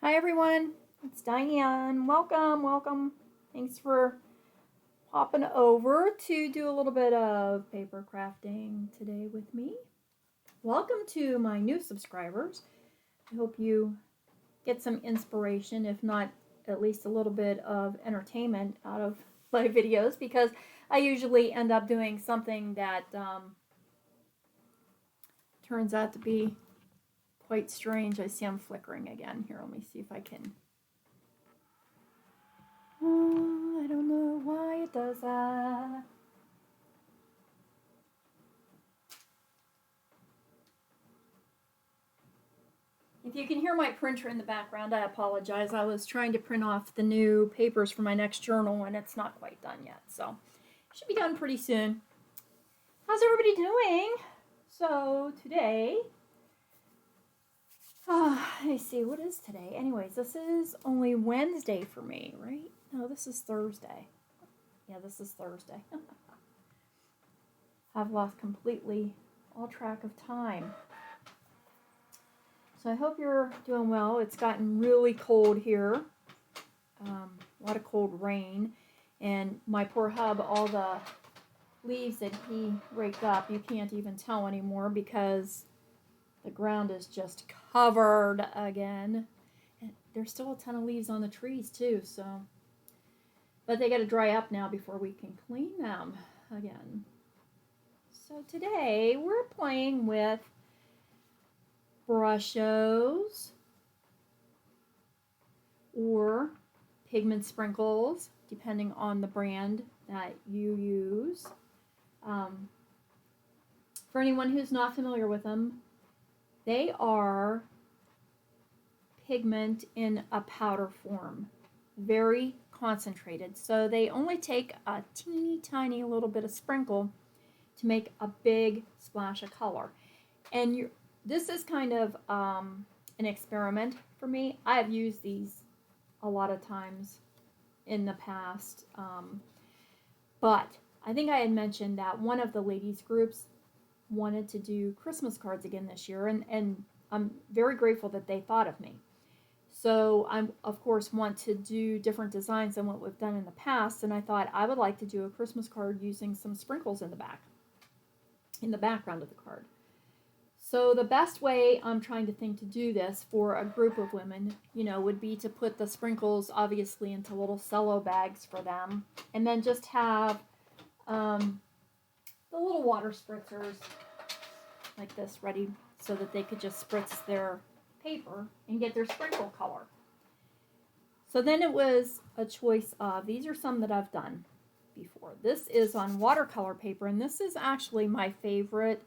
Hi everyone, it's Diane. Welcome. Thanks for popping over to do a little bit of paper crafting today with me. Welcome to my new subscribers. I hope you get some inspiration, if not at least a little bit of entertainment out of my videos, because I usually end up doing something that turns out to be quite strange. I see I'm flickering again. Here, let me see if I can. I don't know why it does that. If you can hear my printer in the background, I apologize. I was trying to print off the new papers for my next journal and it's not quite done yet. So it should be done pretty soon. How's everybody doing? So today, let me see, what is today? Anyways, this is only Wednesday for me, right? No, this is Thursday. Yeah, this is Thursday. I've lost completely all track of time. So I hope you're doing well. It's gotten really cold here. A lot of cold rain. And my poor hub, all the leaves that he raked up, you can't even tell anymore because the ground is just covered again. And there's still a ton of leaves on the trees too, so. But they got to dry up now before we can clean them again. So today we're playing with Brushos or Pigment Sprinkles, depending on the brand that you use. For anyone who's not familiar with them, they are pigment in a powder form, very concentrated. So they only take a teeny tiny little bit of sprinkle to make a big splash of color. And this is kind of an experiment for me. I have used these a lot of times in the past, but I think I had mentioned that one of the ladies groups wanted to do Christmas cards again this year, and I'm very grateful that they thought of me. So I, of course, want to do different designs than what we've done in the past, and I thought I would like to do a Christmas card using some sprinkles in the background of the card. So the best way I'm trying to think to do this for a group of women, would be to put the sprinkles obviously into little cello bags for them, and then just have the little water spritzers like this ready so that they could just spritz their paper and get their sprinkle color. So then it was a choice of, these are some that I've done before. This is on watercolor paper, and this is actually my favorite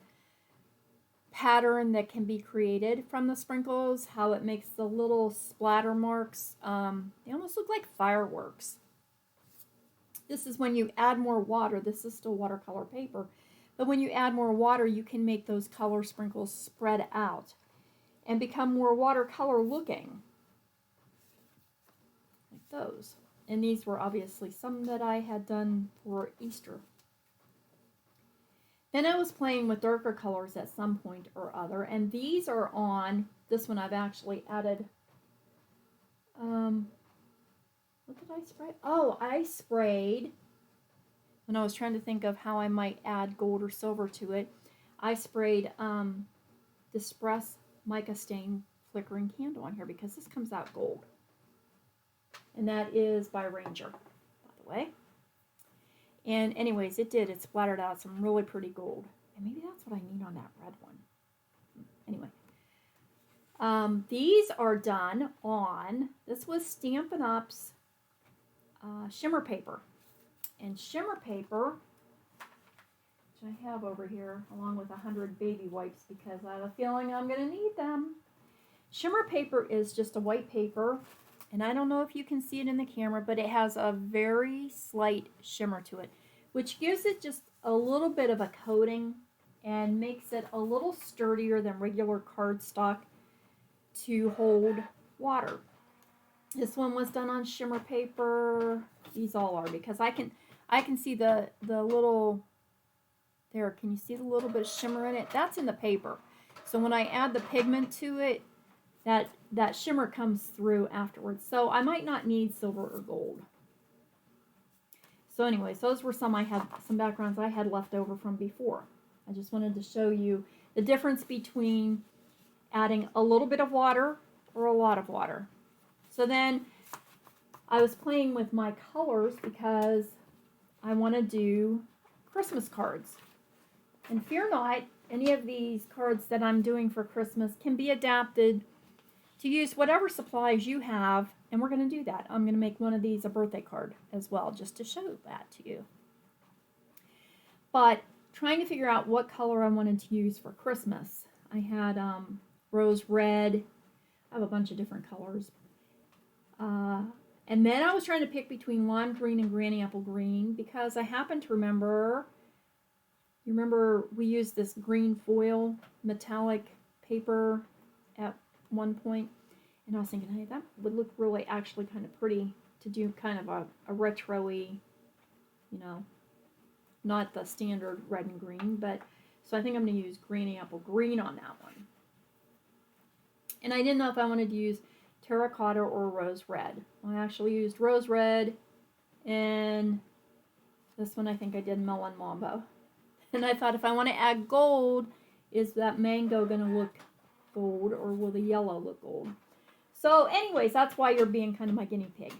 pattern that can be created from the sprinkles, how it makes the little splatter marks. They almost look like fireworks. This is when you add more water. This is still watercolor paper, but when you add more water, you can make those color sprinkles spread out and become more watercolor looking, like those. And these were obviously some that I had done for Easter. Then I was playing with darker colors at some point or other, and these are on, this one I've actually added, what did I spray? Oh, I sprayed, when I was trying to think of how I might add gold or silver to it, I sprayed Distress Mica Stain Flickering Candle on here because this comes out gold. And that is by Ranger, by the way. And anyways, it splattered out some really pretty gold. And maybe that's what I need on that red one. Anyway. These are done on, this was Stampin' Up's shimmer paper. And shimmer paper, which I have over here, along with 100 baby wipes because I have a feeling I'm going to need them. Shimmer paper is just a white paper. And I don't know if you can see it in the camera, but it has a very slight shimmer to it, which gives it just a little bit of a coating and makes it a little sturdier than regular cardstock to hold water. This one was done on shimmer paper. These all are, because I can see the little, there, can you see the little bit of shimmer in it? That's in the paper. So when I add the pigment to it, that shimmer comes through afterwards. So I might not need silver or gold. So anyways, those were some backgrounds I had left over from before. I just wanted to show you the difference between adding a little bit of water or a lot of water. So then I was playing with my colors because I want to do Christmas cards. And fear not, any of these cards that I'm doing for Christmas can be adapted to use whatever supplies you have, and we're going to do that. I'm going to make one of these a birthday card as well, just to show that to you. But trying to figure out what color I wanted to use for Christmas. I had rose red. I have a bunch of different colors. And then I was trying to pick between lime green and granny apple green because I happen to remember, you remember we used this green foil metallic paper at one point, and I was thinking, hey, that would look really actually kind of pretty to do kind of a retro-y, you know, not the standard red and green, but so I think I'm going to use granny apple green on that one. And I didn't know if I wanted to use terracotta or rose red. I actually used rose red, and this one I think I did melon mambo. And I thought if I want to add gold, is that mango going to look gold or will the yellow look gold? So anyways, that's why you're being kind of my guinea pig.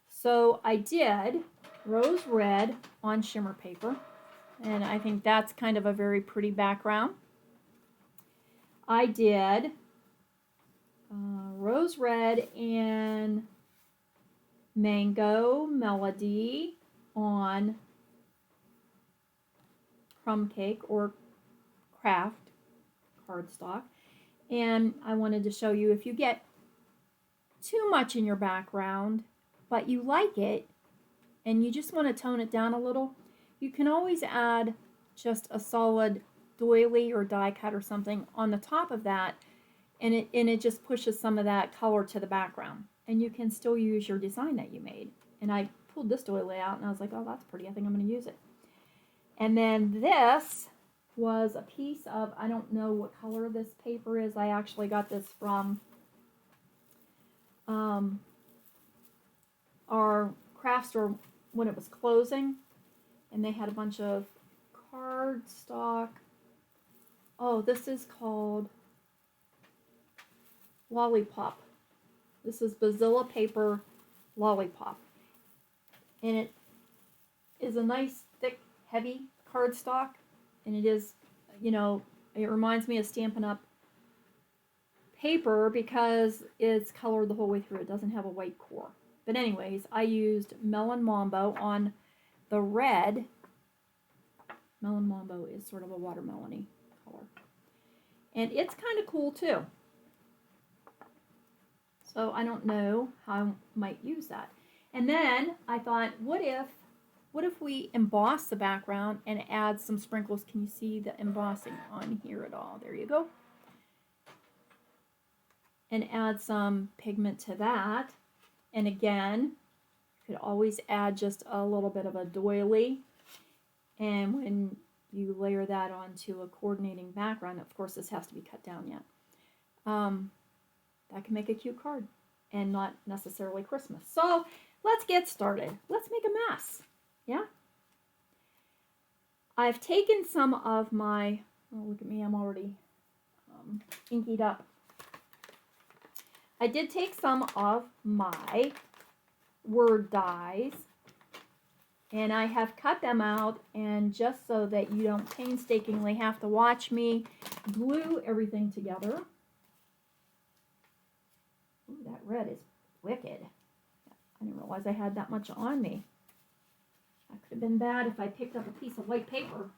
So I did rose red on shimmer paper, and I think that's kind of a very pretty background. I did rose red and mango melody on crumb cake or craft cardstock. And I wanted to show you, if you get too much in your background, but you like it, and you just want to tone it down a little, you can always add just a solid doily or die cut or something on the top of that, and it just pushes some of that color to the background, and you can still use your design that you made. And I pulled this doily out, and I was like, oh, that's pretty. I think I'm going to use it. And then this was a piece of, I don't know what color this paper is. I actually got this from our craft store when it was closing, and they had a bunch of cardstock. Oh, this is called Lollipop. This is Bazilla paper Lollipop, and it is a nice thick heavy cardstock, and it is, you know, it reminds me of Stampin' Up! Paper because it's colored the whole way through. It doesn't have a white core. But anyways, I used Melon Mambo on the red. Melon Mambo is sort of a watermelon-y color. And it's kind of cool too. So I don't know how I might use that. And then I thought, what if we emboss the background and add some sprinkles? Can you see the embossing on here at all? There you go. And add some pigment to that. And again, you could always add just a little bit of a doily. And when you layer that onto a coordinating background, of course this has to be cut down yet, that can make a cute card and not necessarily Christmas. So let's get started. Let's make a mess. Yeah? I've taken some of my, oh, look at me, I'm already inkied up. I did take some of my word dies, and I have cut them out, and just so that you don't painstakingly have to watch me glue everything together. Ooh, that red is wicked. I didn't realize I had that much on me. That could have been bad if I picked up a piece of white paper.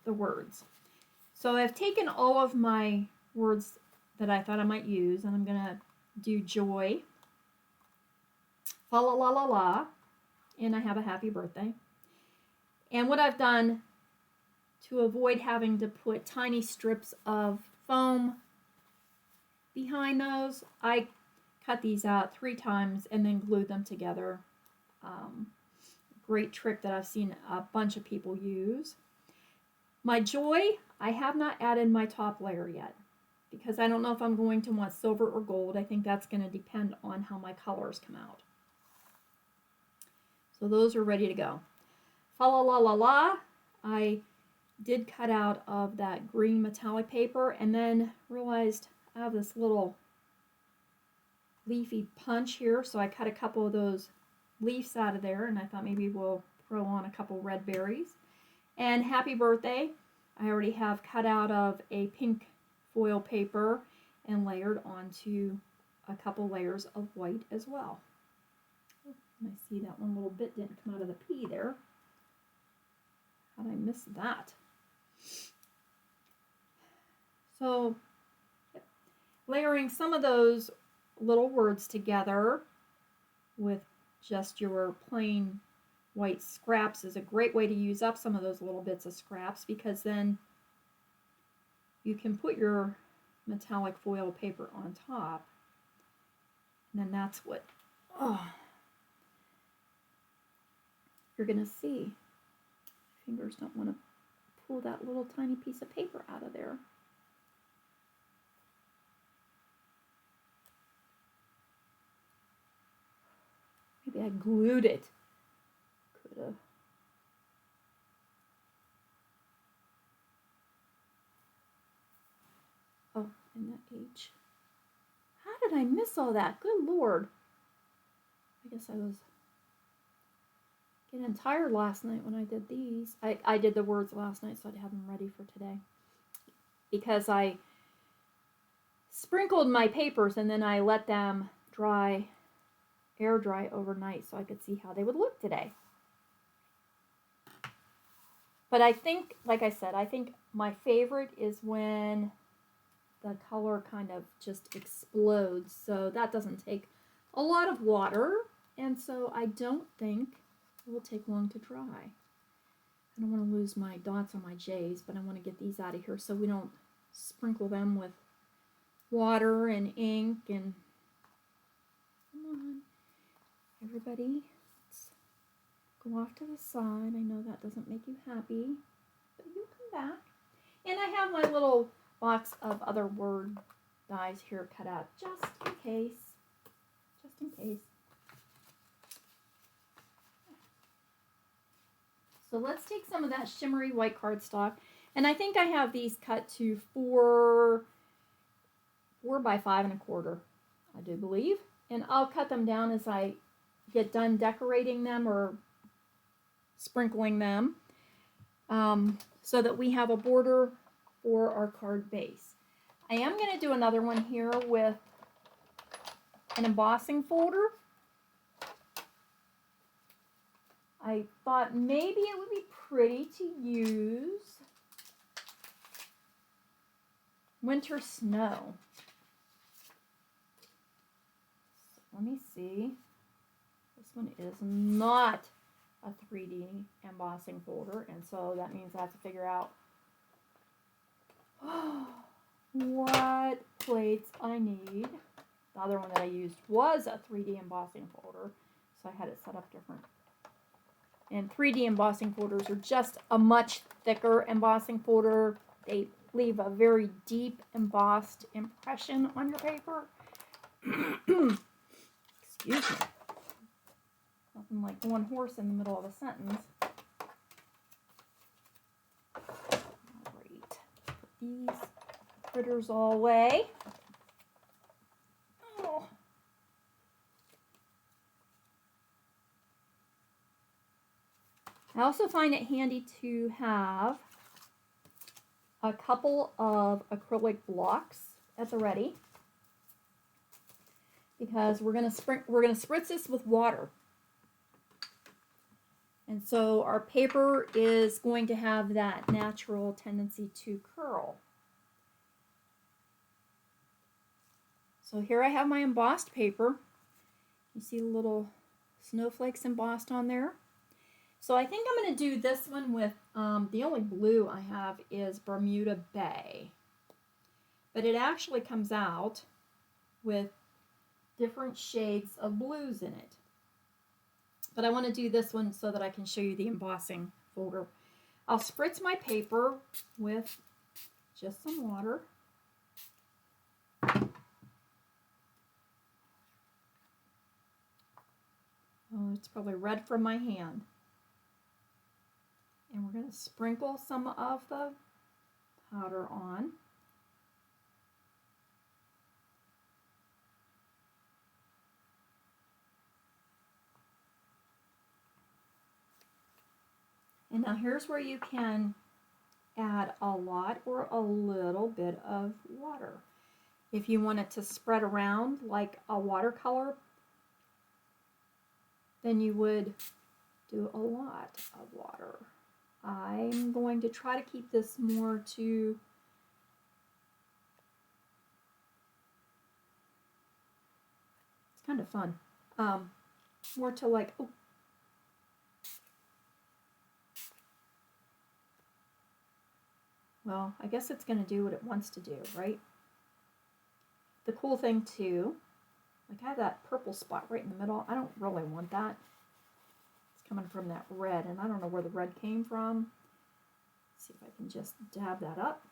The words. So I've taken all of my words that I thought I might use, and I'm going to do joy, fa la la la la, and I have a happy birthday. And what I've done to avoid having to put tiny strips of foam behind those, I cut these out 3 times and then glued them together. Great trick that I've seen a bunch of people use. My joy, I have not added my top layer yet because I don't know if I'm going to want silver or gold. I think that's going to depend on how my colors come out. So those are ready to go. Fa la la la la, I did cut out of that green metallic paper and then realized I have this little leafy punch here, so I cut a couple of those leaves out of there, and I thought maybe we'll throw on a couple red berries. And happy birthday, I already have cut out of a pink foil paper and layered onto a couple layers of white as well. And I see that one little bit didn't come out of the P there. How did I miss that? So, layering some of those little words together with just your plain white scraps is a great way to use up some of those little bits of scraps, because then you can put your metallic foil paper on top, and then that's what you're going to see. Fingers don't want to pull that little tiny piece of paper out of there. Maybe I glued it. Could have. Oh, and that H. How did I miss all that? Good Lord. I guess I was getting tired last night when I did these. I did the words last night, so I'd have them ready for today. Because I sprinkled my papers and then I let them dry, air dry overnight so I could see how they would look today. But I think, like I said, I think my favorite is when the color kind of just explodes. So that doesn't take a lot of water, and so I don't think it will take long to dry. I don't want to lose my dots on my J's, but I want to get these out of here so we don't sprinkle them with water and ink. And come on, everybody, let's go off to the side. I know that doesn't make you happy, but you'll come back. And I have my little box of other word dies here cut out just in case. Just in case. So let's take some of that shimmery white cardstock, and I think I have these cut to 4 by 5 1/4, I do believe, and I'll cut them down as I get done decorating them or sprinkling them, so that we have a border for our card base. I am going to do another one here with an embossing folder. I thought maybe it would be pretty to use winter snow. So let me see. This one is not a 3D embossing folder, and so that means I have to figure out what plates I need. The other one that I used was a 3D embossing folder, so I had it set up different. And 3D embossing folders are just a much thicker embossing folder. They leave a very deep embossed impression on your paper. Excuse me. Nothing like one horse in the middle of a sentence. Great. Put these critters all away. Oh. I also find it handy to have a couple of acrylic blocks at the ready, because we're gonna spritz this with water. And so our paper is going to have that natural tendency to curl. So here I have my embossed paper. You see the little snowflakes embossed on there. So I think I'm going to do this one with, the only blue I have is Bermuda Bay. But it actually comes out with different shades of blues in it. But I want to do this one so that I can show you the embossing folder. I'll spritz my paper with just some water. Oh, it's probably red from my hand. And we're going to sprinkle some of the powder on. And now here's where you can add a lot or a little bit of water. If you want it to spread around like a watercolor, then you would do a lot of water. I'm going to try to keep this more to it's kind of fun. More to like, oh, well, I guess it's going to do what it wants to do, right? The cool thing too, like I have that purple spot right in the middle. I don't really want that. It's coming from that red, and I don't know where the red came from. Let's see if I can just dab that up.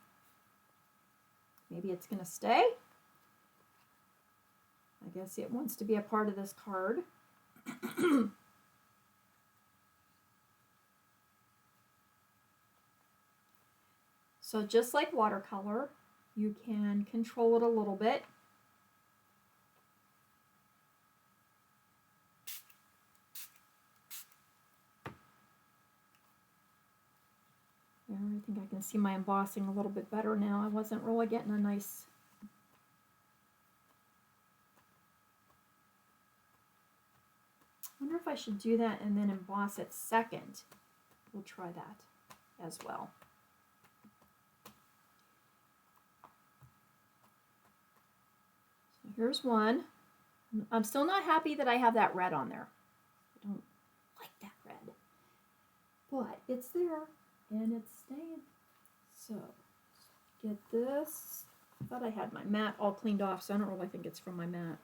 Maybe it's going to stay. I guess it wants to be a part of this card. So just like watercolor, you can control it a little bit. There, I think I can see my embossing a little bit better now. I wasn't really getting a nice... I wonder if I should do that and then emboss it second. We'll try that as well. So here's one. I'm still not happy that I have that red on there. I don't like that red. But it's there and it's staying. So get this. I thought I had my mat all cleaned off, so I don't really think it's from my mat.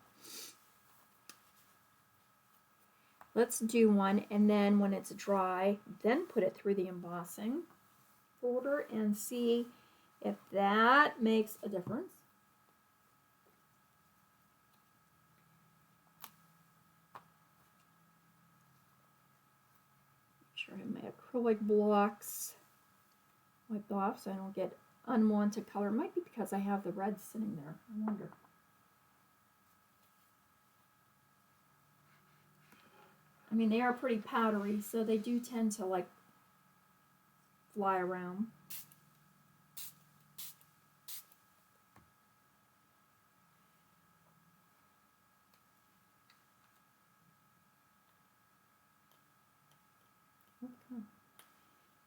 Let's do one, and then when it's dry, then put it through the embossing folder and see if that makes a difference. Make sure I have my acrylic blocks wiped off so I don't get unwanted color. It might be because I have the red sitting there. I wonder. I mean, they are pretty powdery, so they do tend to like fly around. Okay.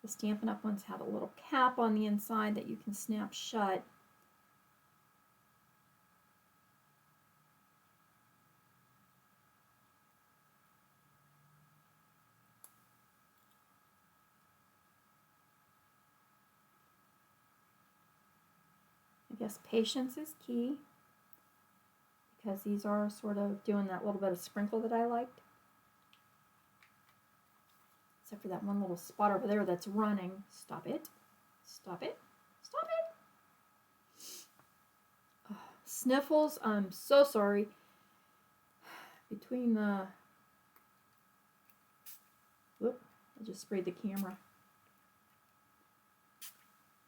The Stampin' Up! Ones have a little cap on the inside that you can snap shut. I guess patience is key because these are sort of doing that little bit of sprinkle that I liked. Except for that one little spot over there that's running. Stop it. Stop it. Stop it. Oh, sniffles, I'm so sorry. Between the... Whoop, I just sprayed the camera.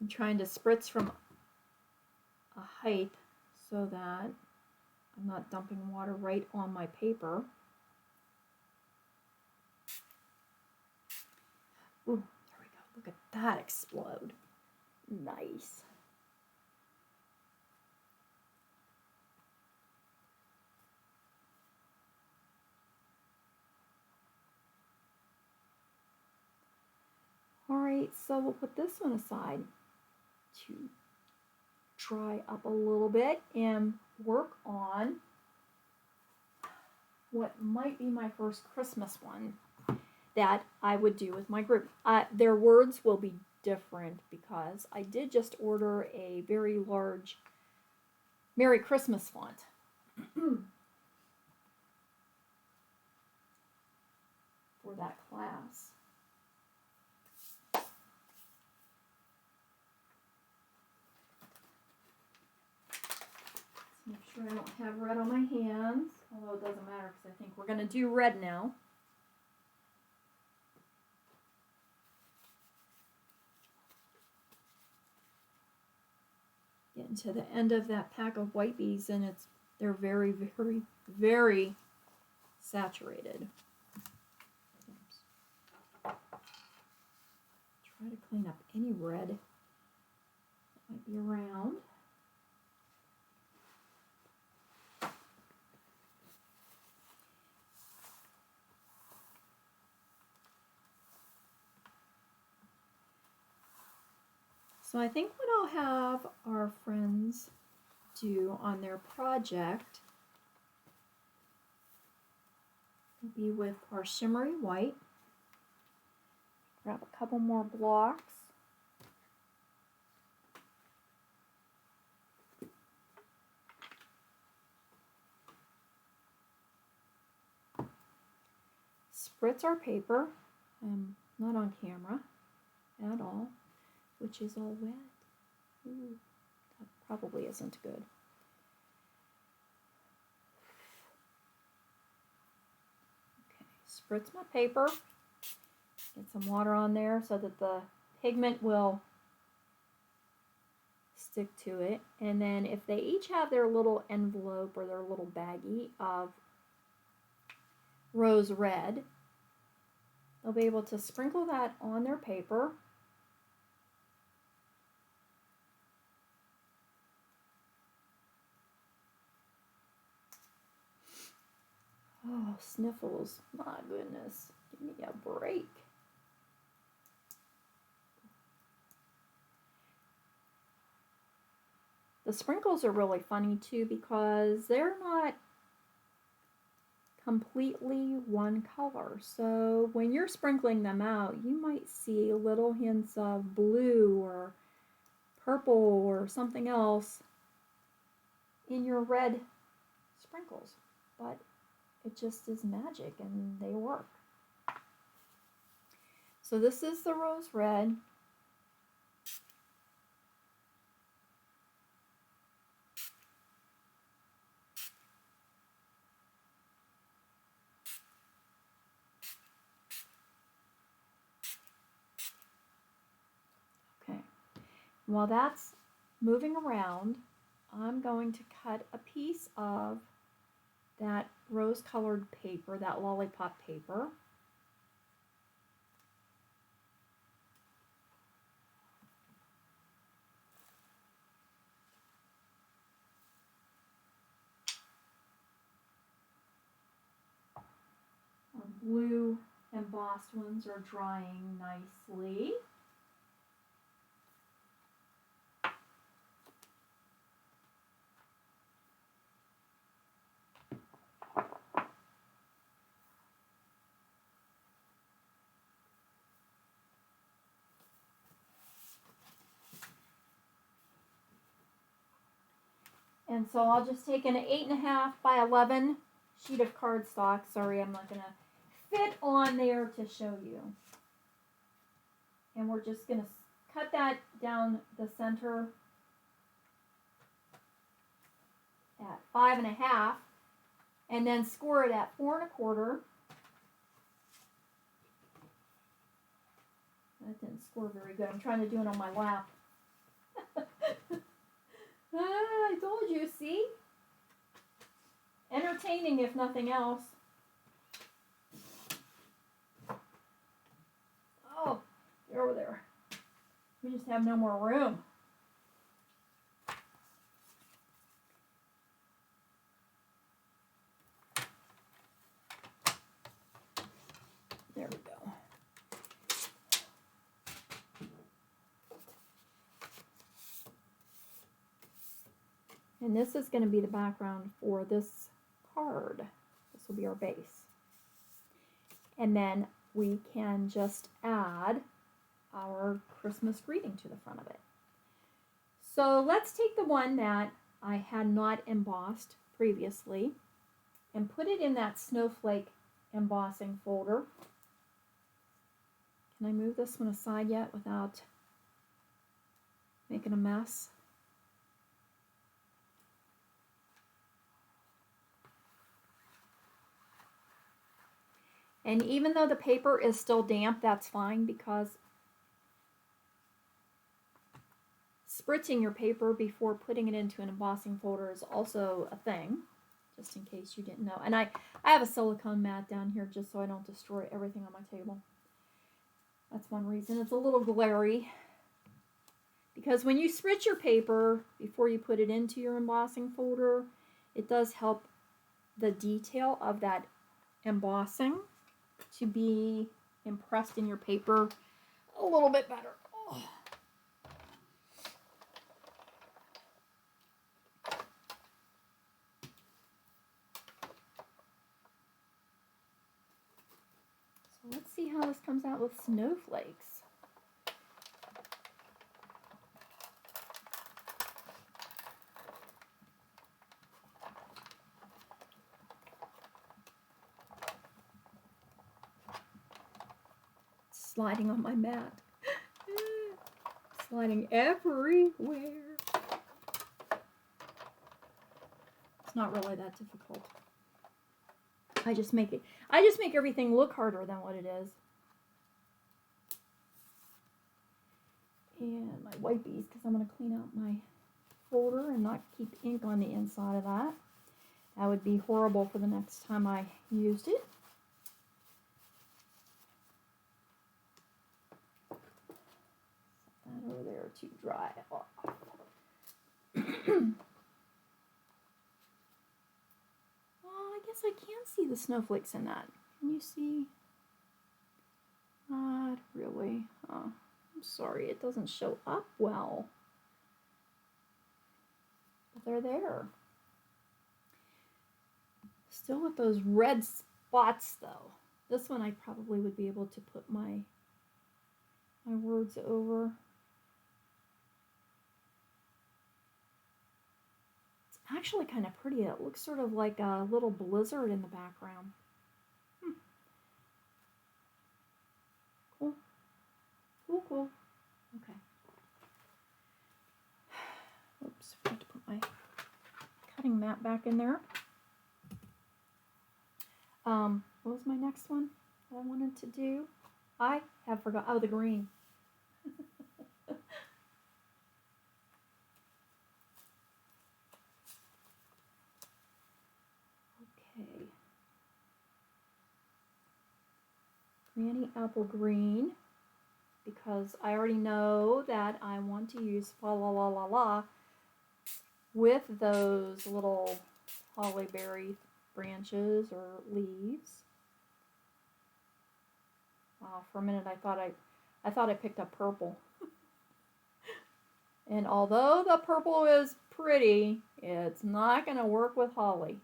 I'm trying to spritz from a height so that I'm not dumping water right on my paper. Ooh, there we go. Look at that explode. Nice. All right, so we'll put this one aside to dry up a little bit and work on what might be my first Christmas one that I would do with my group. Their words will be different because I did just order a very large Merry Christmas font. For that class. I don't have red on my hands, although it doesn't matter because I think we're going to do red now. Getting to the end of that pack of white beads, and they're very, very, very saturated. Oops. Try to clean up any red that might be around. So I think what I'll have our friends do on their project will be with our shimmery white. Grab a couple more blocks. Spritz our paper. I'm not on camera at all, which is all wet. Ooh, that probably isn't good. Okay, spritz my paper. Get some water on there so that the pigment will stick to it. And then if they each have their little envelope or their little baggie of rose red, they'll be able to sprinkle that on their paper. Oh, sniffles. My goodness. Give me a break. The sprinkles are really funny too because they're not completely one color. So when you're sprinkling them out, you might see little hints of blue or purple or something else in your red sprinkles. But it just is magic and they work. So this is the rose red. Okay, while that's moving around, I'm going to cut a piece of that rose-colored paper, that lollipop paper. Our blue embossed ones are drying nicely. And so I'll just take an 8.5 by 11 sheet of cardstock. Sorry, I'm not going to fit on there to show you. And we're just going to cut that down the center at 5.5 and then score it at 4.25. That didn't score very good. I'm trying to do it on my lap. I told you, see? Entertaining if nothing else. Oh, you're over there. We just have no more room. There we go. And this is going to be the background for this card. This will be our base. And then we can just add our Christmas greeting to the front of it. So let's take the one that I had not embossed previously and put it in that snowflake embossing folder. Can I move this one aside yet without making a mess? And even though the paper is still damp, that's fine, because spritzing your paper before putting it into an embossing folder is also a thing, just in case you didn't know. And I have a silicone mat down here just so I don't destroy everything on my table. That's one reason. It's a little glary, because when you spritz your paper before you put it into your embossing folder, it does help the detail of that embossing to be impressed in your paper a little bit better. Oh. So let's see how this comes out with snowflakes. Sliding on my mat. Sliding everywhere. It's not really that difficult. I just make everything look harder than what it is. And my wipies, because I'm going to clean out my folder and not keep ink on the inside of that. That would be horrible for the next time I used it. Set that over there to dry off. I guess I can see the snowflakes in that. Can you see? Not really. Oh, I'm sorry, it doesn't show up well. But they're there. Still with those red spots though. This one I probably would be able to put my words over. Actually kind of pretty. It looks sort of like a little blizzard in the background. Cool. Cool, cool. Okay. Oops, I have to put my cutting mat back in there. What was my next one that I wanted to do? I have forgot. Oh, the green. Okay. Granny apple green, because I already know that I want to use fa la la la la with those little holly berry branches or leaves. For a minute I thought I picked up purple. And although the purple is pretty, it's not going to work with holly.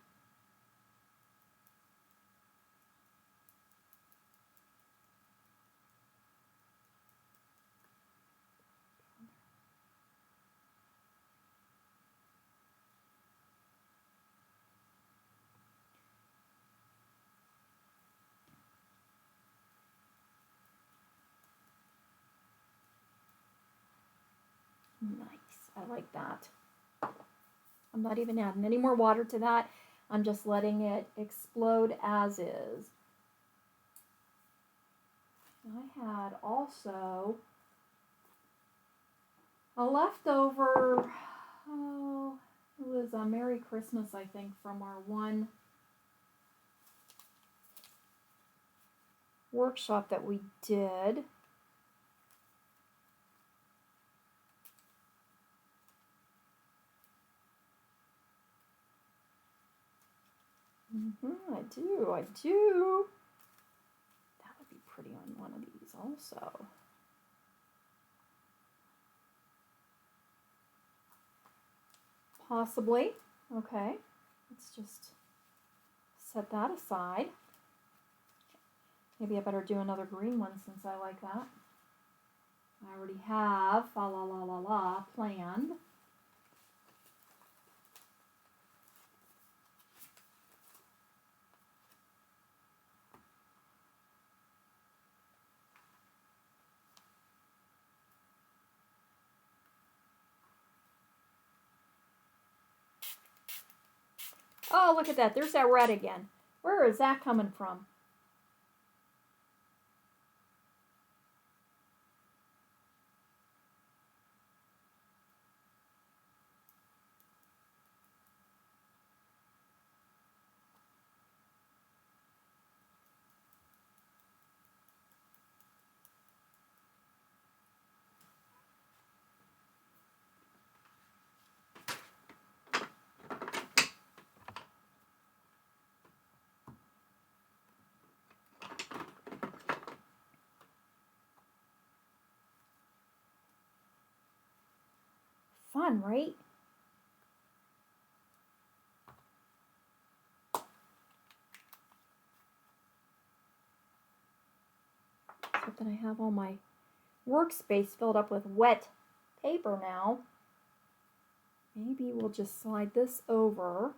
Nice. I like that. I'm not even adding any more water to that. I'm just letting it explode as is. I had also a leftover, it was a Merry Christmas, I think, from our one workshop that we did. I do. That would be pretty on one of these also. Possibly. Okay. Let's just set that aside. Maybe I better do another green one since I like that. I already have fa la la la la planned. Oh, look at that. There's that red again. Where is that coming from? Fun, right? Except that I have all my workspace filled up with wet paper now. Maybe we'll just slide this over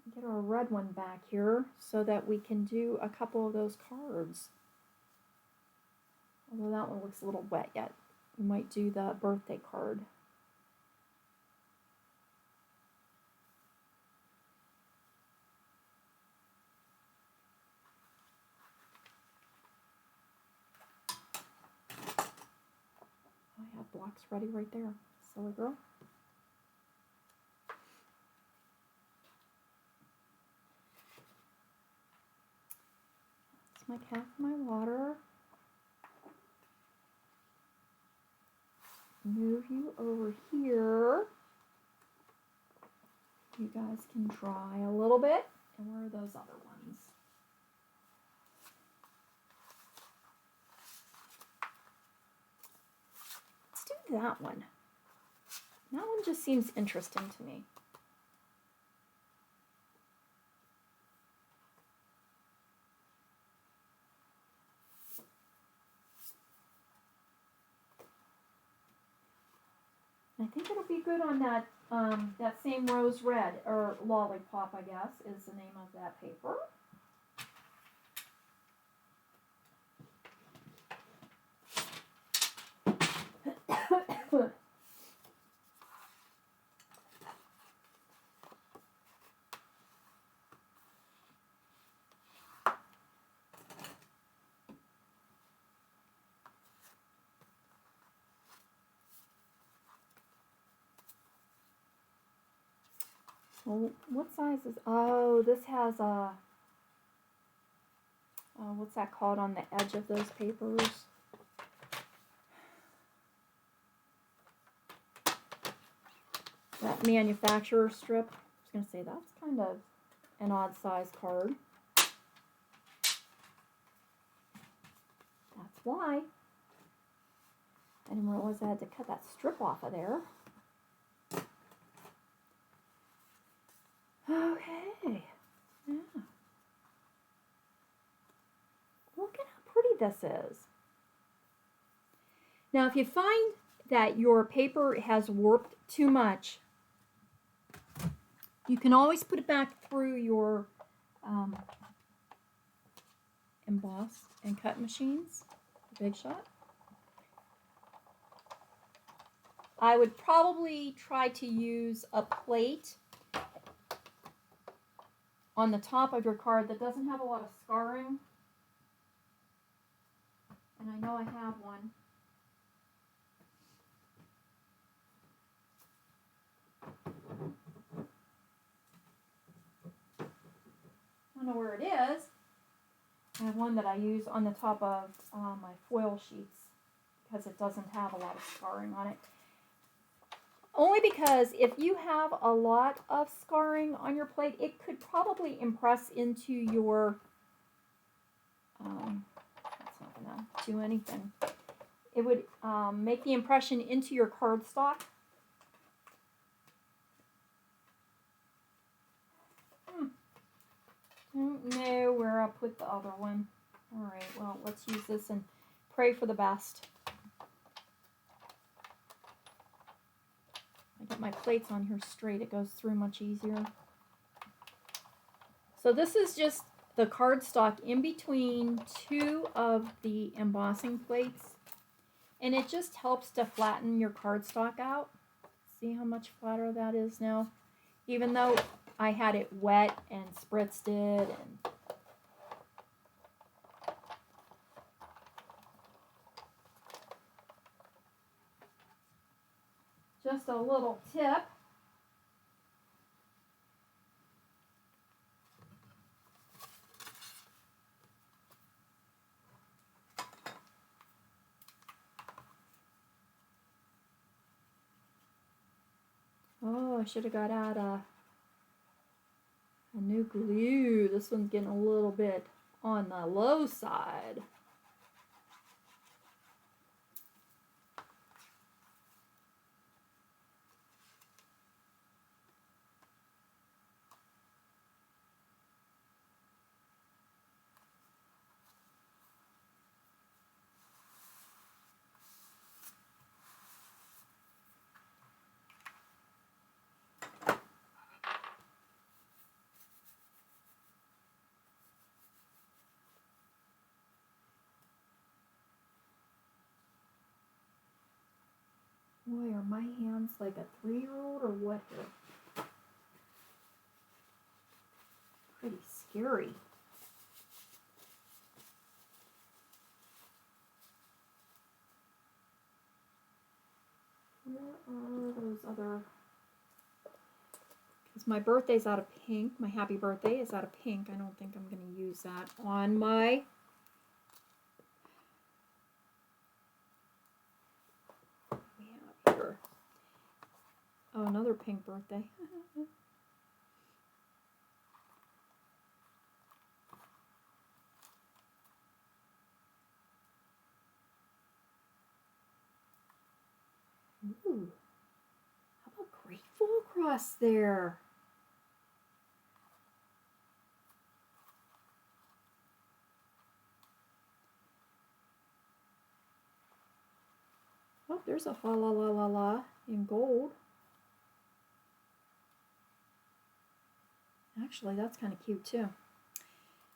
and get our red one back here so that we can do a couple of those cards. Although that one looks a little wet yet. We might do the birthday card. I have blocks ready right there. Silly girl. That's my cap for my water. Move you over here. You guys can dry a little bit. And where are those other ones? Let's do that one. That one just seems interesting to me. I think it'll be good on that that same rose red, or lollipop, I guess, is the name of that paper. Well, what size is, oh, this has a, what's that called on the edge of those papers? That manufacturer strip. I was going to say, that's kind of an odd size card. That's why. I didn't realize I had to cut that strip off of there. Okay, yeah. Look at how pretty this is. Now, if you find that your paper has warped too much, you can always put it back through your emboss and cut machines, Big Shot. I would probably try to use a plate on the top of your card that doesn't have a lot of scarring. And I know I have one. I don't know where it is. I have one that I use on the top of my foil sheets because it doesn't have a lot of scarring on it. Only because if you have a lot of scarring on your plate, it could probably impress into your, that's not going to do anything. It would make the impression into your cardstock. Don't know where I put the other one. All right, well, let's use this and pray for the best. I get my plates on here straight, it goes through much easier. So this is just the cardstock in between two of the embossing plates, and it just helps to flatten your cardstock out. See how much flatter that is now? Even though I had it wet and spritzed it, and just a little tip. Oh, I should have got out a new glue. This one's getting a little bit on the low side. Boy, are my hands like a 3-year-old or what here? Pretty scary. Where are those other... Because my birthday's out of pink. My happy birthday is out of pink. I don't think I'm going to use that on my... We have here. Oh, another pink birthday. Ooh. How about grateful across there? Oh, there's a fa la la la la in gold. Actually, that's kind of cute too.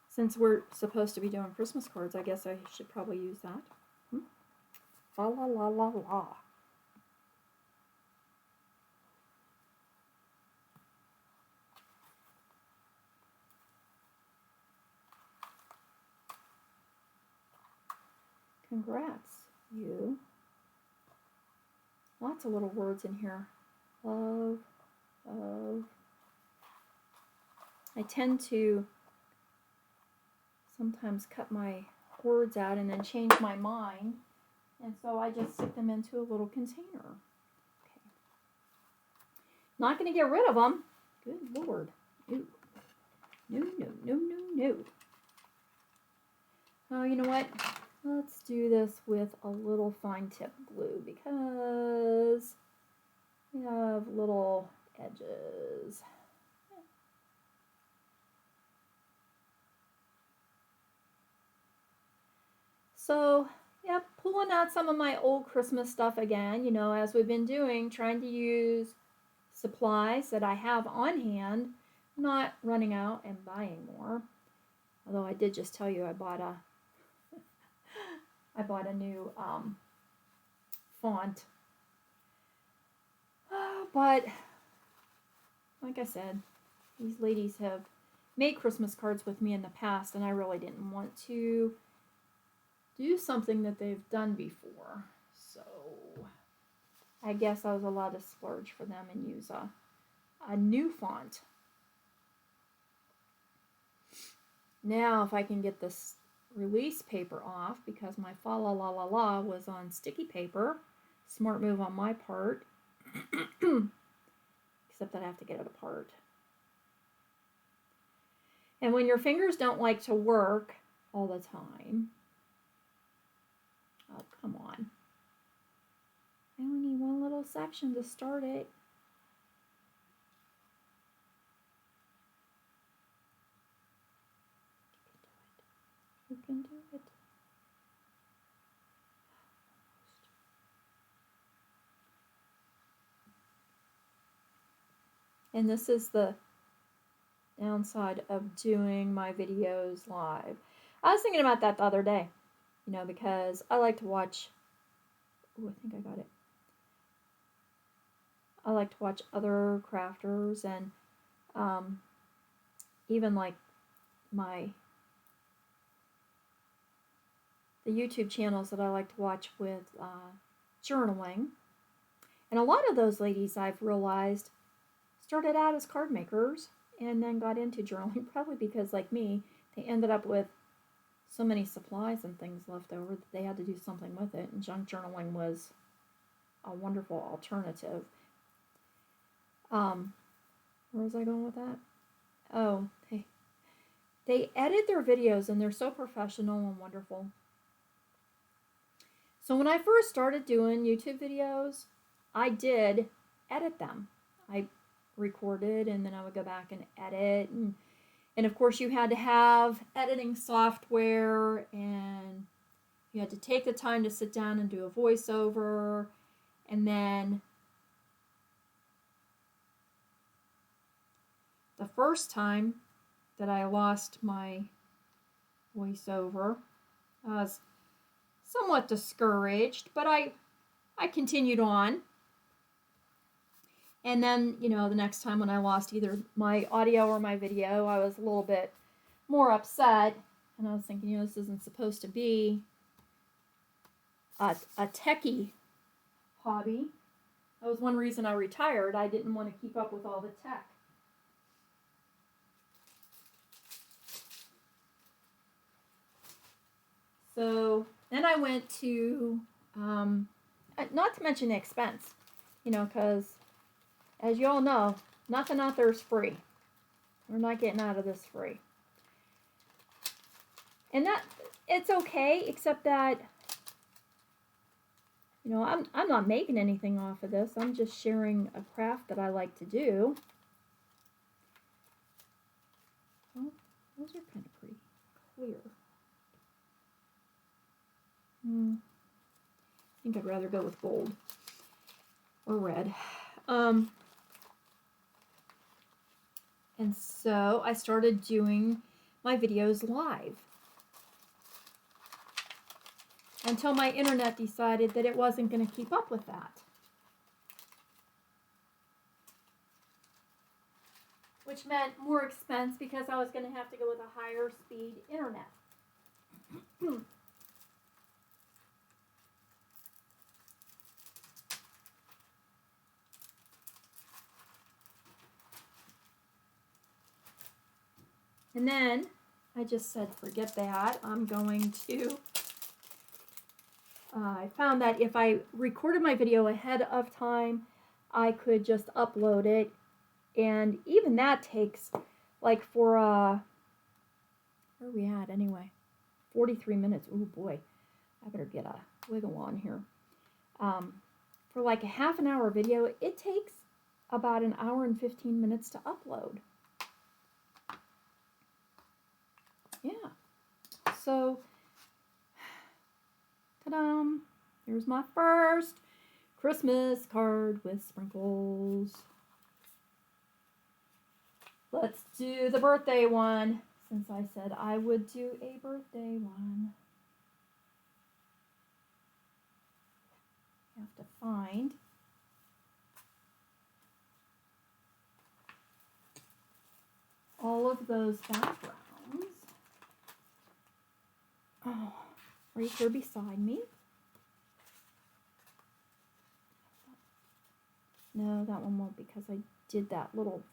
Since we're supposed to be doing Christmas cards, I guess I should probably use that. Fa la la la la. Congrats, you. Lots of little words in here. Love, love. I tend to sometimes cut my words out and then change my mind. And so I just stick them into a little container. Okay. Not going to get rid of them. Good Lord. No. No, no, no, no, no. Oh, you know what? Let's do this with a little fine tip glue because we have little edges. So, yep, pulling out some of my old Christmas stuff again, you know, as we've been doing, trying to use supplies that I have on hand, not running out and buying more. Although I did just tell you I bought a new font. But like I said, these ladies have made Christmas cards with me in the past, and I really didn't want to do something that they've done before. So I guess I was allowed to splurge for them and use a new font. Now, if I can get this release paper off, because my fa la la la la was on sticky paper, smart move on my part, except that I have to get it apart. And when your fingers don't like to work all the time, oh, come on. I only need one little section to start it. You can do it. And this is the downside of doing my videos live. I was thinking about that the other day, you know, because I like to watch, oh, I think I got it. I like to watch other crafters and even like the YouTube channels that I like to watch with journaling. And a lot of those ladies, I've realized, started out as card makers and then got into journaling, probably because, like me, they ended up with so many supplies and things left over that they had to do something with it, and junk journaling was a wonderful alternative. Where was I going with that? Oh, they edit their videos and they're so professional and wonderful. So when I first started doing YouTube videos, I did edit them. I recorded and then I would go back and edit, and of course you had to have editing software, and you had to take the time to sit down and do a voiceover. And then the first time that I lost my voiceover, I was somewhat discouraged, but I continued on. And then, you know, the next time when I lost either my audio or my video, I was a little bit more upset. And I was thinking, you know, this isn't supposed to be a techie hobby. That was one reason I retired. I didn't want to keep up with all the tech. So then I went to, not to mention the expense, you know, because as you all know, nothing out there is free. We're not getting out of this free. And that, it's okay, except that, you know, I'm not making anything off of this. I'm just sharing a craft that I like to do. Well, those are kind of pretty clear. I think I'd rather go with gold or red. And so I started doing my videos live until my internet decided that it wasn't going to keep up with that. Which meant more expense because I was going to have to go with a higher speed internet. And then I just said, forget that. I'm going to, I found that if I recorded my video ahead of time, I could just upload it. And even that takes, like for, where are we at anyway? 43 minutes. Oh boy, I better get a wiggle on here. For like a half an hour video, it takes about an hour and 15 minutes to upload. Yeah, so, ta-da, here's my first Christmas card with sprinkles. Let's do the birthday one, since I said I would do a birthday one. I have to find all of those backgrounds. Oh, right here beside me. No, that one won't because I did that little,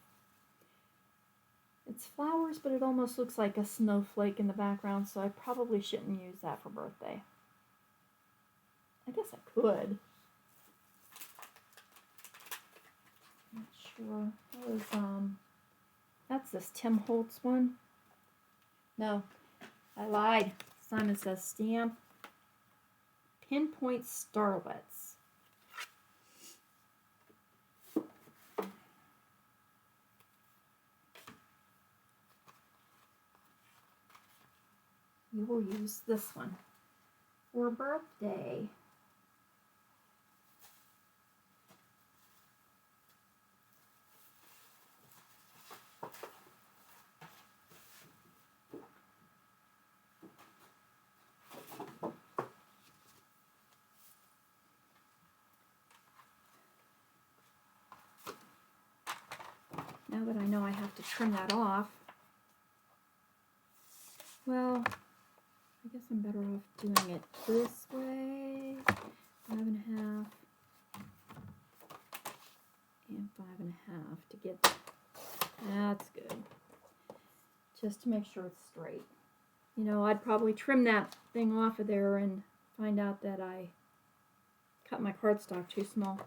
it's flowers, but it almost looks like a snowflake in the background, so I probably shouldn't use that for birthday. I guess I could. Not sure. That was, that's this Tim Holtz one. No, I lied. Simon Says stamp. Pinpoint Starlets. We will use this one for birthday. Now that I know I have to trim that off, well, I guess I'm better off doing it this way. 5.5 and 5.5 to get, that's good. Just to make sure it's straight. You know, I'd probably trim that thing off of there and find out that I cut my cardstock too small.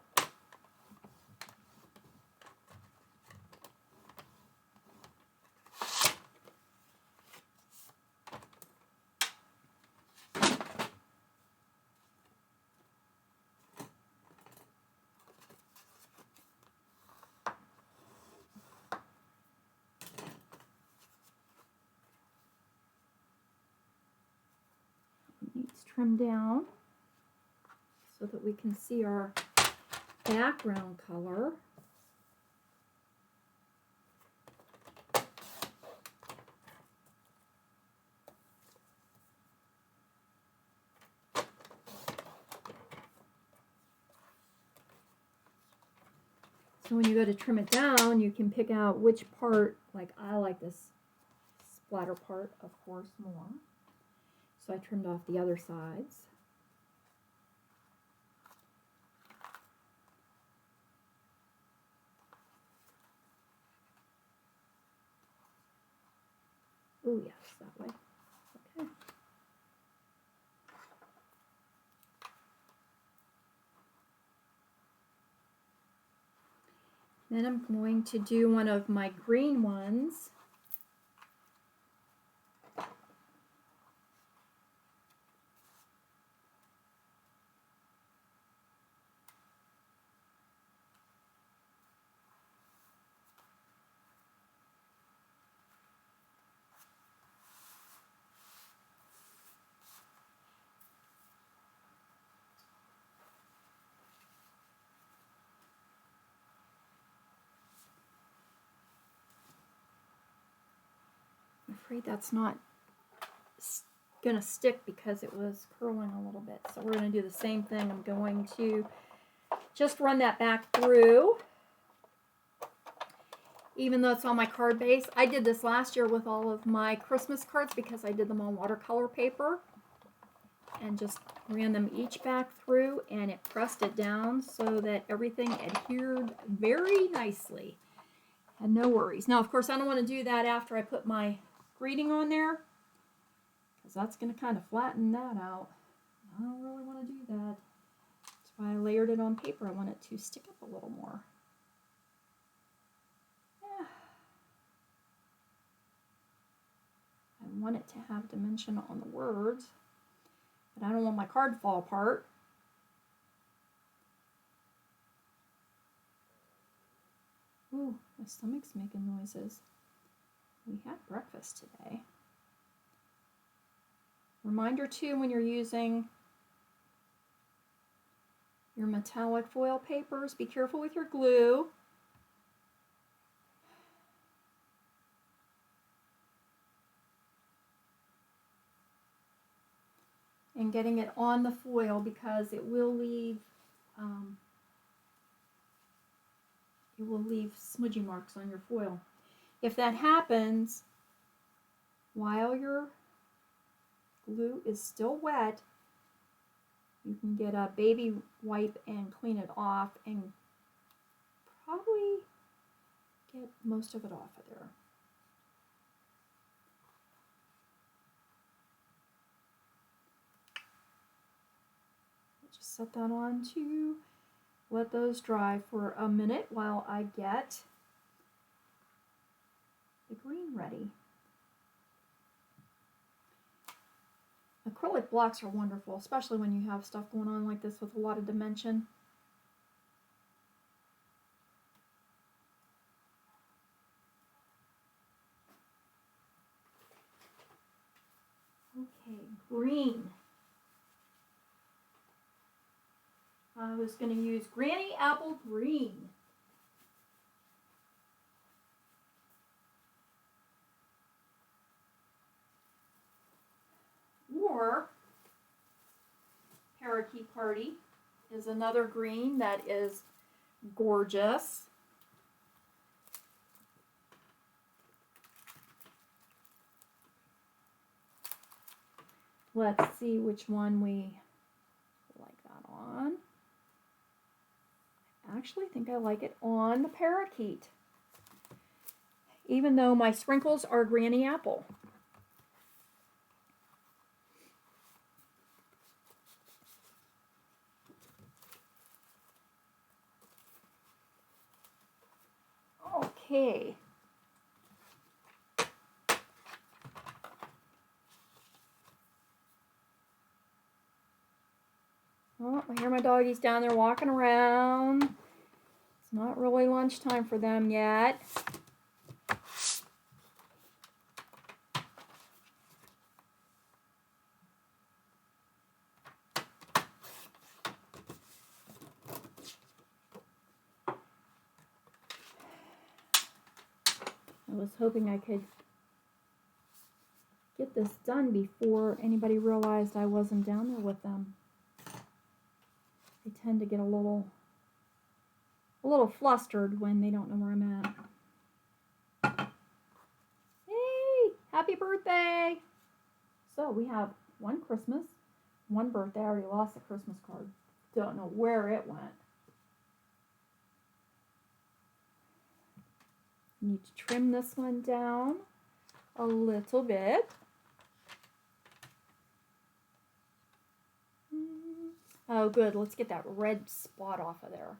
Needs trimmed down so that we can see our background color. So when you go to trim it down, you can pick out which part, like I like this splatter part, of course, more. So I trimmed off the other sides. Oh yes, that way. Okay. Then I'm going to do one of my green ones. I'm afraid that's not gonna stick because it was curling a little bit. So we're gonna do the same thing. I'm going to just run that back through, even though it's on my card base. I did this last year with all of my Christmas cards because I did them on watercolor paper and just ran them each back through, and it pressed it down so that everything adhered very nicely. And no worries. Now, of course, I don't want to do that after I put my greeting on there, because that's going to kind of flatten that out. I don't really want to do that. That's why I layered it on paper. I want it to stick up a little more. Yeah. I want it to have dimension on the words, but I don't want my card to fall apart. Ooh, my stomach's making noises. We had breakfast today. Reminder too, when you're using your metallic foil papers, be careful with your glue. And getting it on the foil, because it will leave smudgy marks on your foil. If that happens while your glue is still wet, you can get a baby wipe and clean it off and probably get most of it off of there. Just set that on to let those dry for a minute while I get the green ready. Acrylic blocks are wonderful, especially when you have stuff going on like this with a lot of dimension. Okay, green. I was going to use Granny Apple Green. Or Parakeet Party is another green that is gorgeous. Let's see which one we like that on. I actually think I like it on the Parakeet, even though my sprinkles are Granny Apple. Okay. Oh, I hear my doggies down there walking around. It's not really lunchtime for them yet. I was hoping I could get this done before anybody realized I wasn't down there with them. They tend to get a little a little flustered when they don't know where I'm at. Hey, happy birthday! So we have one Christmas, one birthday. I already lost the Christmas card. Don't know where it went. Need to trim this one down a little bit. Oh, good. Let's get that red spot off of there.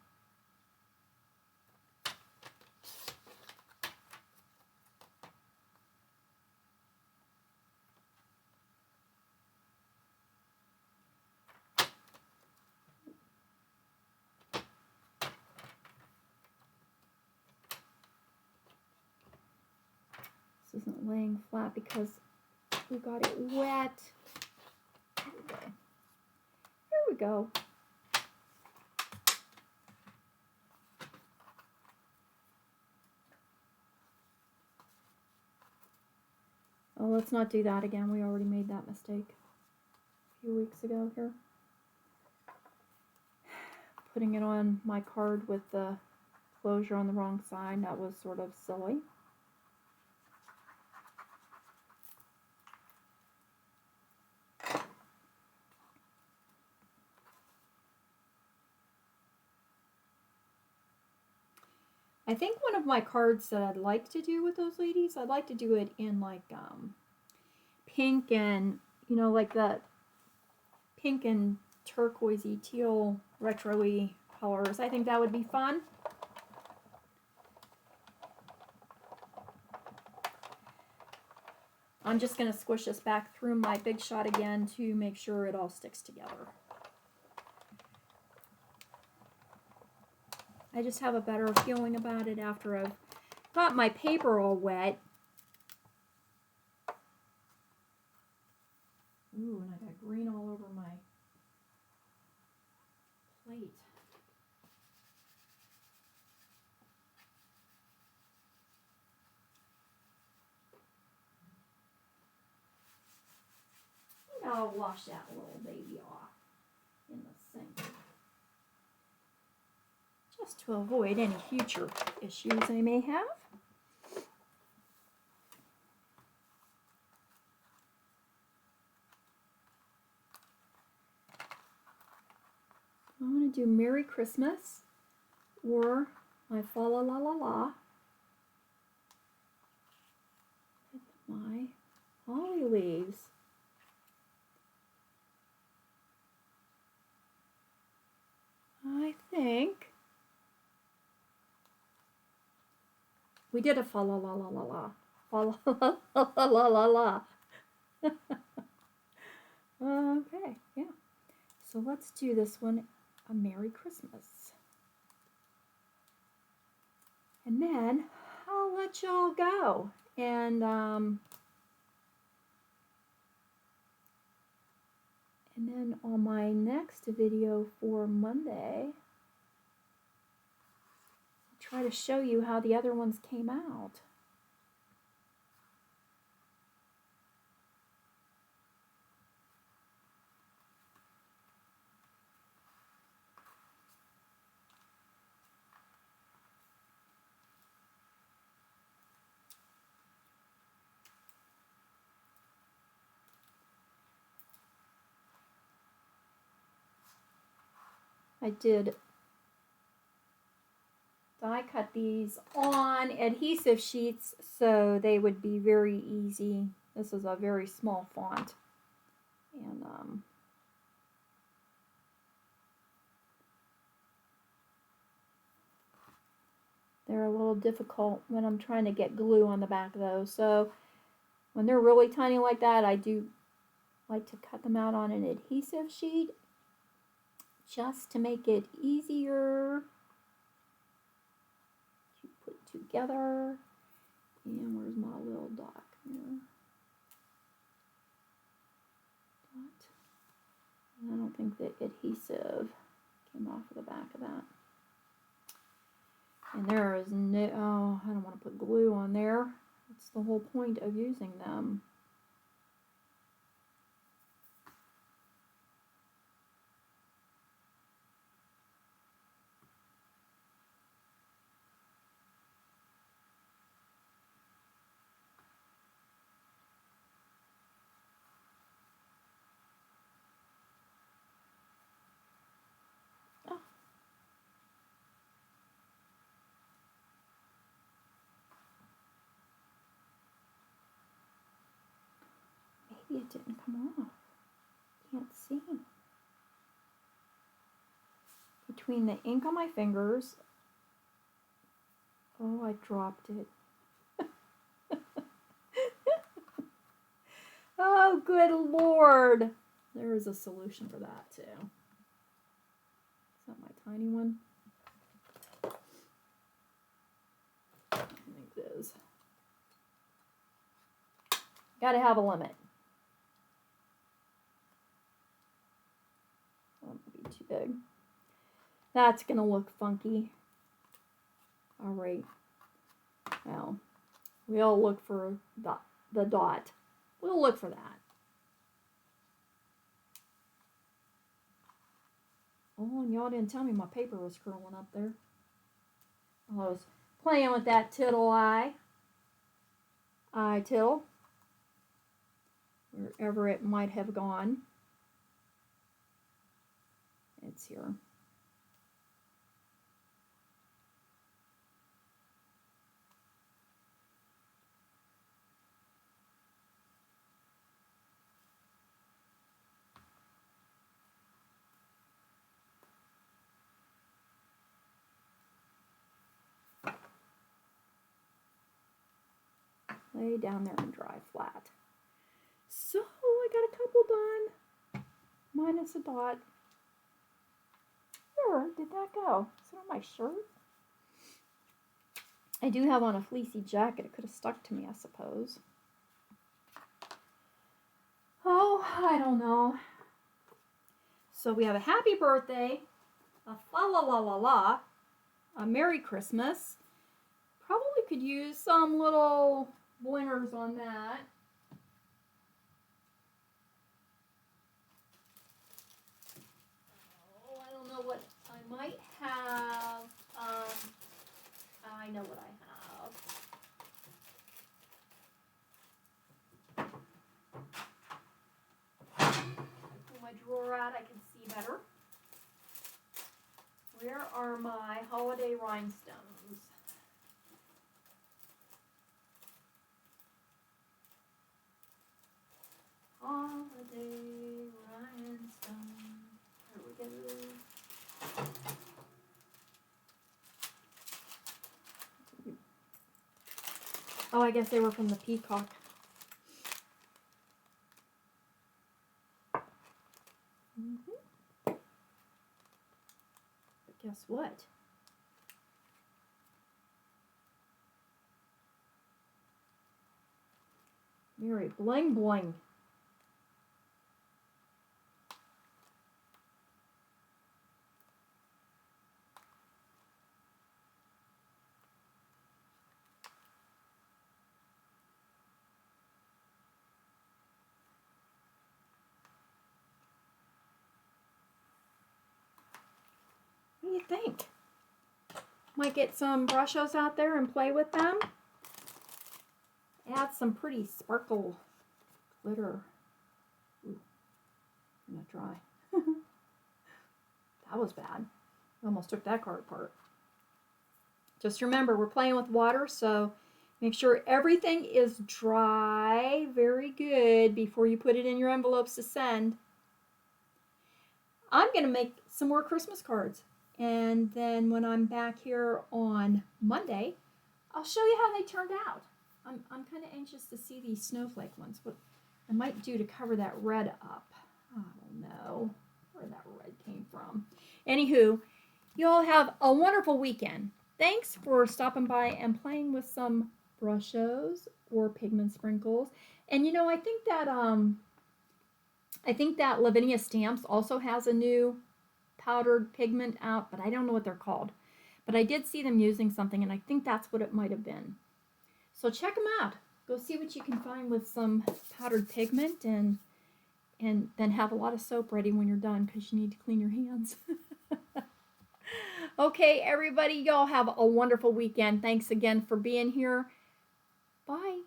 This isn't laying flat because we got it wet. There we go. There we go. Oh, let's not do that again. We already made that mistake a few weeks ago here. Putting it on my card with the closure on the wrong side, that was sort of silly. I think one of my cards that I'd like to do with those ladies, I'd like to do it in like pink and, you know, like the pink and turquoisey, teal, retro-y colors. I think that would be fun. I'm just going to squish this back through my Big Shot again to make sure it all sticks together. I just have a better feeling about it after I've got my paper all wet. Ooh, and I got green all over my plate. I think I'll wash that little baby off in the sink, just to avoid any future issues I may have. I'm going to do Merry Christmas or my Fa La La La La. My holly leaves. I think we did a Fa La La La La La. Fa La La La La La La. Okay, yeah. So let's do this one, a Merry Christmas. And then I'll let y'all go. And then on my next video for Monday, I'll try to show you how the other ones came out. I did die cut these on adhesive sheets so they would be very easy. This is a very small font, and they're a little difficult when I'm trying to get glue on the back of those. So when they're really tiny like that, I do like to cut them out on an adhesive sheet just to make it easier to put together. And where's my little dot here? And I don't think the adhesive came off of the back of that. And there is no, oh, I don't want to put glue on there. That's the whole point of using them. Maybe it didn't come off. Can't see. Between the ink on my fingers. Oh, I dropped it. Oh, good Lord. There is a solution for that, too. Is that my tiny one? I think it is. Gotta have a limit. That might be too big. That's gonna look funky. All right. Now, we'll look for the dot. We'll look for that. Oh, and y'all didn't tell me my paper was curling up there. I was playing with that tittle eye. Eye tittle. Wherever it might have gone. It's here. Lay down there and dry flat. So I got a couple done. Minus a dot. Where did that go? Is it on my shirt? I do have on a fleecy jacket. It could have stuck to me, I suppose. Oh, I don't know. So we have a happy birthday, a fa la la la la, a Merry Christmas. Probably could use some little blingers on that. Oh, I don't know what I might have. I know what I have. Pull my drawer out, I can see better. Where are my holiday rhinestones? Holiday rhinestone. There we go. Oh, I guess they were from the peacock. But guess what? Very bling bling. What do you think? Might get some Brushos out there and play with them. Add some pretty sparkle glitter. Ooh, I'm gonna try. That was bad. I almost took that card apart. Just remember, we're playing with water, so make sure everything is dry, very good, before you put it in your envelopes to send. I'm gonna make some more Christmas cards. And then when I'm back here on Monday, I'll show you how they turned out. I'm kind of anxious to see these snowflake ones. What I might do to cover that red up. I don't know where that red came from. Anywho, you all have a wonderful weekend. Thanks for stopping by and playing with some Brushos or Pigment Sprinkles. And you know, I think that Lavinia Stamps also has a new powdered pigment out, but I don't know what they're called. But I did see them using something, and I think that's what it might have been. So check them out. Go see what you can find with some powdered pigment, and then have a lot of soap ready when you're done, because you need to clean your hands. Okay, everybody, y'all have a wonderful weekend. Thanks again for being here. Bye.